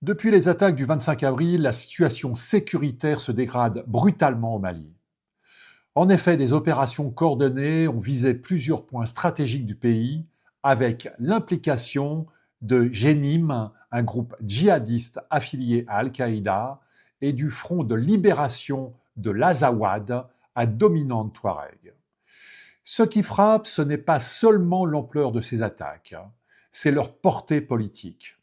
Depuis les attaques du 25 avril, la situation sécuritaire se dégrade brutalement au Mali. En effet, des opérations coordonnées ont visé plusieurs points stratégiques du pays, avec l'implication de Jenim, un groupe djihadiste affilié à Al-Qaïda, et du Front de libération de l'Azawad, à dominante touareg. Ce qui frappe, ce n'est pas seulement l'ampleur de ces attaques, c'est leur portée politique.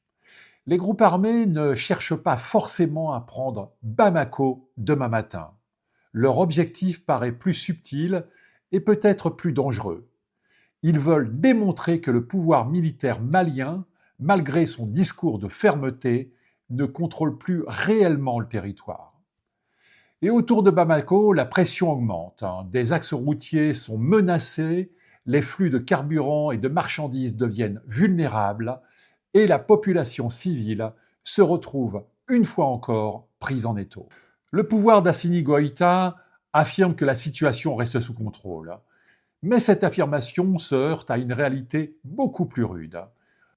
Les groupes armés ne cherchent pas forcément à prendre Bamako demain matin. Leur objectif paraît plus subtil et peut-être plus dangereux. Ils veulent démontrer que le pouvoir militaire malien, malgré son discours de fermeté, ne contrôle plus réellement le territoire. Et autour de Bamako, la pression augmente. Des axes routiers sont menacés, les flux de carburant et de marchandises deviennent vulnérables et la population civile se retrouve une fois encore prise en étau. Le pouvoir d'Assimi Goïta affirme que la situation reste sous contrôle. Mais cette affirmation se heurte à une réalité beaucoup plus rude.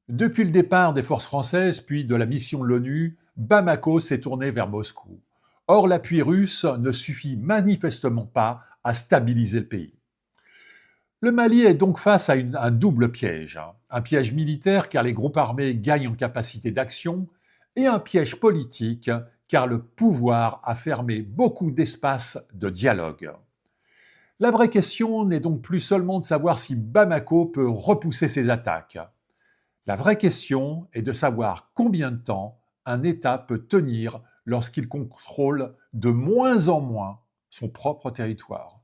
Depuis le départ des forces françaises, puis de la mission de l'ONU, Bamako s'est tourné vers Moscou. Or, l'appui russe ne suffit manifestement pas à stabiliser le pays. Le Mali est donc face à un double piège. Un piège militaire car les groupes armés gagnent en capacité d'action et un piège politique car le pouvoir a fermé beaucoup d'espace de dialogue. La vraie question n'est donc plus seulement de savoir si Bamako peut repousser ses attaques. La vraie question est de savoir combien de temps un État peut tenir lorsqu'il contrôle de moins en moins son propre territoire.